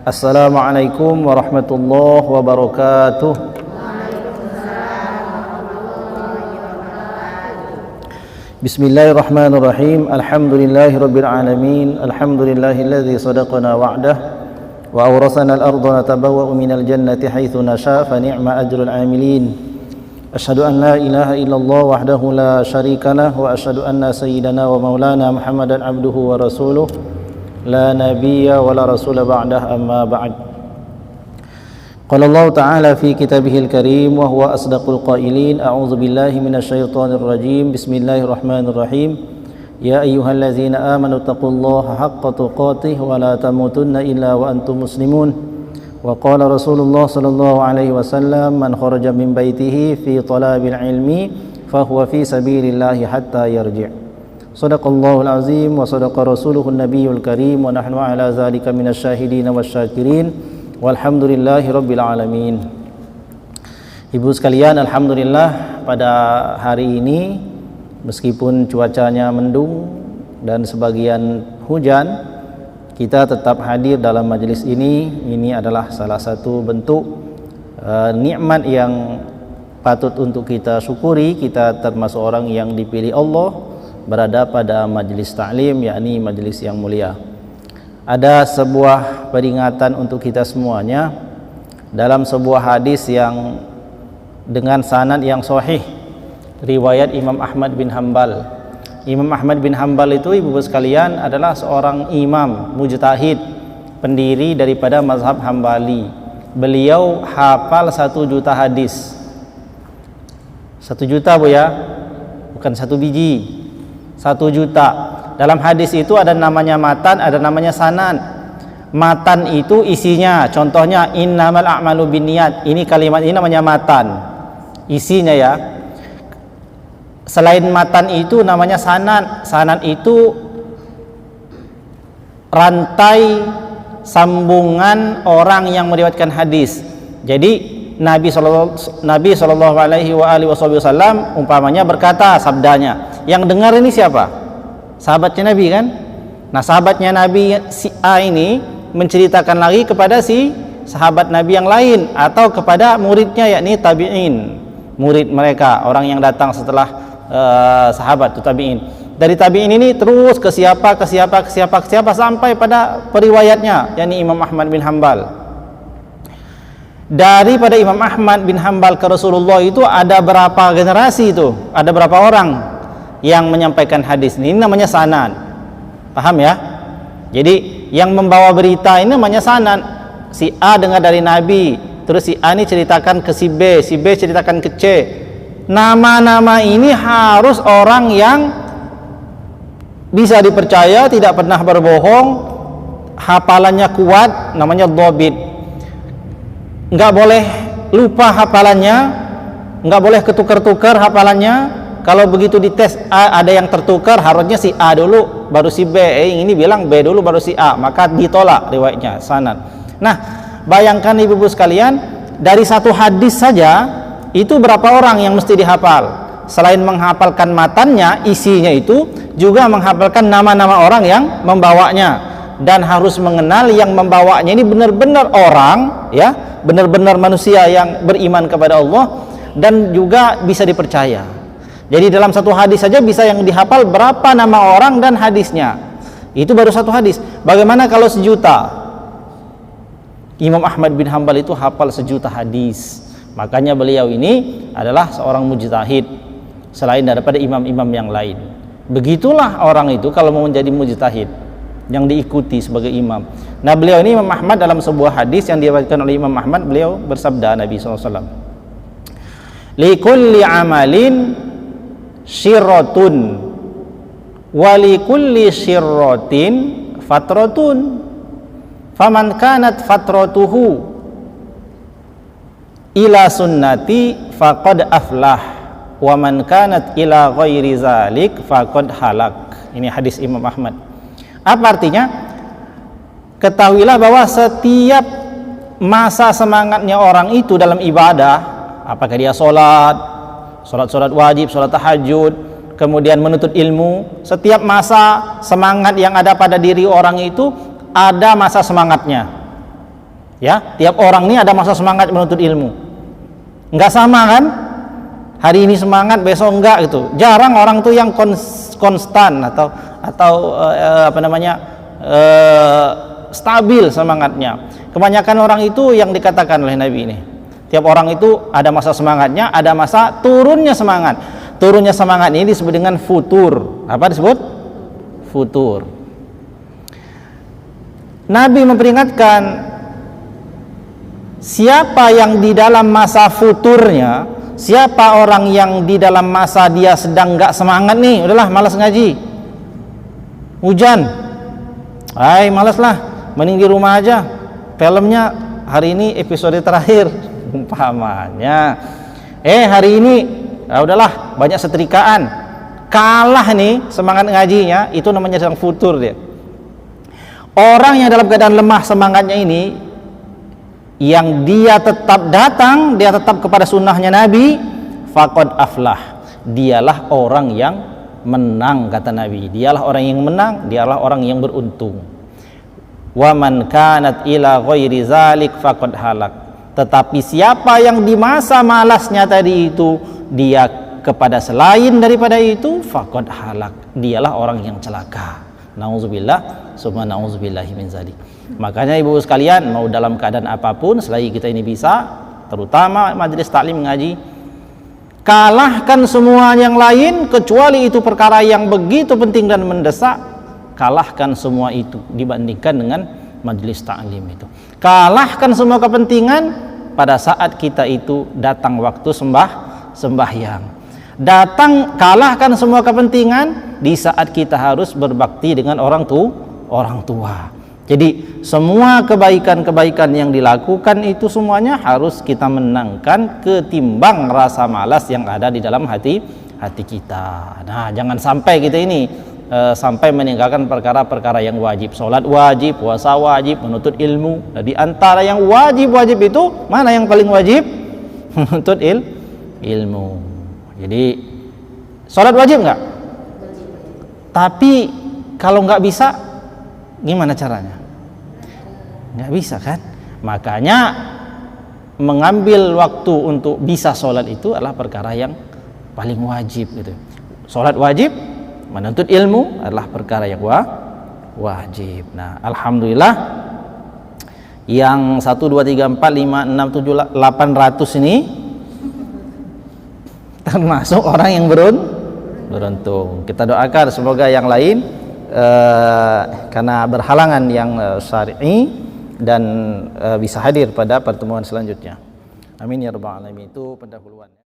Assalamualaikum warahmatullahi wabarakatuh. Bismillahirrahmanirrahim. Alhamdulillahirabbil alamin. Alhamdulillahilladzi sadaqana wa'dah wa awrasana al-ardha natabawwa'u minal jannati haitsu nasha fa ni'ma ajrul 'amilin. Asyhadu an la ilaha illallah wahdahu la syarika lah wa asyhadu anna sayyidana wa maulana Muhammadan abduhu wa rasuluh la nabiyya wa la rasula ba'dah amma ba'd. Qala Allah Ta'ala fi kitabihil karim wa huwa asdaqul qailin. A'udzu billahi minasyaitonir rajim. Bismillahirrahmanirrahim. Ya ayyuhallazina amanu taqullaha haqqa tuqatih wa la tamutunna illa wa antum muslimun. Wa qala Rasulullah sallallahu alaihi wasallam man kharaja min baitihi fi talabil ilmi fa huwa fi sabilillahi hatta yarji'. Shadaqallahul azim wa sadaqa rasuluhun nabiyul karim wa nahnu ala zalika minasyahidin wasyakirin. Walhamdulillahi rabbil alamin. Ibu sekalian, alhamdulillah pada hari ini meskipun cuacanya mendung dan sebagian hujan, kita tetap hadir dalam majelis ini. Ini adalah salah satu bentuk nikmat yang patut untuk kita syukuri. Kita termasuk orang yang dipilih Allah berada pada majelis ta'lim, yakni majelis yang mulia. Ada sebuah peringatan untuk kita semuanya dalam sebuah hadis yang dengan sanad yang sahih, riwayat Imam Ahmad bin Hanbal. Imam Ahmad bin Hanbal itu, ibu sekalian, adalah seorang imam mujtahid, pendiri daripada mazhab Hambali. Beliau hafal 1 juta hadis. 1 juta, Bu ya, bukan 1 biji, 1 juta. Dalam hadis itu ada namanya matan, ada namanya sanan. Matan itu isinya, contohnya innamal a'malu binniyat. Ini kalimat ini namanya matan, isinya ya. Selain matan itu namanya sanan. Sanan itu rantai sambungan orang yang meriwayatkan hadis. Jadi Nabi sallallahu alaihi wasallam umpamanya berkata, sabdanya, yang dengar ini siapa? Sahabatnya Nabi kan? Nah, sahabatnya Nabi si A ini menceritakan lagi kepada si sahabat Nabi yang lain atau kepada muridnya, yakni tabi'in, murid mereka, orang yang datang setelah sahabat itu tabi'in. Dari tabi'in ini terus ke siapa sampai pada periwayatnya, yakni Imam Ahmad bin Hanbal. Daripada Imam Ahmad bin Hanbal ke Rasulullah itu ada berapa generasi itu? Ada berapa orang yang menyampaikan hadis ini namanya sanad. Paham ya? Jadi yang membawa berita ini namanya sanad. Si A dengar dari Nabi, terus si A ini ceritakan ke si B ceritakan ke C. Nama-nama ini harus orang yang bisa dipercaya, tidak pernah berbohong, hafalannya kuat, namanya dhabit. Enggak boleh lupa hafalannya, enggak boleh ketukar-tukar hafalannya. Kalau begitu dites A ada yang tertukar, harusnya si A dulu baru si B. Ini bilang B dulu baru si A, maka ditolak riwayatnya, sanad. Nah, bayangkan ibu-ibu sekalian, dari 1 hadis saja itu berapa orang yang mesti dihafal? Selain menghafalkan matannya, isinya itu juga menghafalkan nama-nama orang yang membawanya, dan harus mengenal yang membawanya ini benar-benar orang ya, benar-benar manusia yang beriman kepada Allah dan juga bisa dipercaya. Jadi dalam 1 hadis saja bisa yang dihafal berapa nama orang dan hadisnya. Itu baru 1 hadis. Bagaimana kalau 1 juta? Imam Ahmad bin Hanbal itu hafal 1 juta hadis. Makanya beliau ini adalah seorang mujtahid selain daripada imam-imam yang lain. Begitulah orang itu kalau mau menjadi mujtahid yang diikuti sebagai imam. Nah, beliau ini Imam Ahmad dalam sebuah hadis yang diriwayatkan oleh Imam Ahmad, beliau bersabda, Nabi SAW, likulli amalin syirratun walikulli syirratin fatratun faman kanat fatratuhu ila sunnati faqad aflah wa man kanat ila ghairi zalik faqad halak. Ini hadis Imam Ahmad. Apa artinya? Ketahuilah bahwa setiap masa semangatnya orang itu dalam ibadah, apakah dia sholat wajib, sholat tahajud, kemudian menuntut ilmu, setiap masa semangat yang ada pada diri orang itu ada masa semangatnya. Ya, tiap orang ini ada masa semangat menuntut ilmu. Enggak sama kan? Hari ini semangat, besok enggak gitu. Jarang orang tuh yang konstan atau stabil semangatnya. Kebanyakan orang itu yang dikatakan oleh Nabi ini. Tiap orang itu ada masa semangatnya, ada masa turunnya semangat. Turunnya semangat ini disebut dengan futur. Apa disebut? Futur. Nabi memperingatkan, siapa yang di dalam masa futurnya, siapa orang yang di dalam masa dia sedang gak semangat nih, udahlah malas ngaji, hujan, malas lah, mending di rumah aja, filmnya hari ini episode terakhir umpamanya, hari ini udahlah banyak setrikaan, kalah nih semangat ngajinya, itu namanya sedang futur dia. Orang yang dalam keadaan lemah semangatnya ini, yang dia tetap datang, dia tetap kepada sunnahnya Nabi, faqad aflah, dialah orang yang menang, kata Nabi. Dialah orang yang menang, dialah orang yang beruntung. Wa man kanat ila ghairi zalik faqad halak. Tetapi siapa yang di masa malasnya tadi itu dia kepada selain daripada itu, faqad halak, dialah orang yang celaka. Nauzubillah, summa nauzubillahi min zalik. Makanya ibu sekalian, mau dalam keadaan apapun selagi kita ini bisa, terutama majelis taklim ngaji, kalahkan semua yang lain kecuali itu perkara yang begitu penting dan mendesak. Kalahkan semua itu dibandingkan dengan majelis taklim itu. Kalahkan semua kepentingan pada saat kita itu datang waktu sembahyang. Kalahkan semua kepentingan di saat kita harus berbakti dengan orang tua. Jadi semua kebaikan-kebaikan yang dilakukan itu semuanya harus kita menangkan ketimbang rasa malas yang ada di dalam hati kita. Nah, jangan sampai kita ini sampai meninggalkan perkara-perkara yang wajib. Sholat wajib, puasa wajib, menuntut ilmu. Nah, di antara yang wajib-wajib itu mana yang paling wajib? Menuntut ilmu. Jadi sholat wajib nggak? Tapi kalau nggak bisa, gimana caranya? Nggak bisa kan? Makanya mengambil waktu untuk bisa sholat itu adalah perkara yang paling wajib gitu. Sholat wajib, menuntut ilmu adalah perkara yang wajib. Nah, alhamdulillah yang 1, 2, 3, 4, 5, 6, 7, 800 ini termasuk orang yang beruntung. Kita doakan semoga yang lain karena berhalangan yang syar'i dan bisa hadir pada pertemuan selanjutnya. Amin ya rabbal alamin. Itu pendahuluan.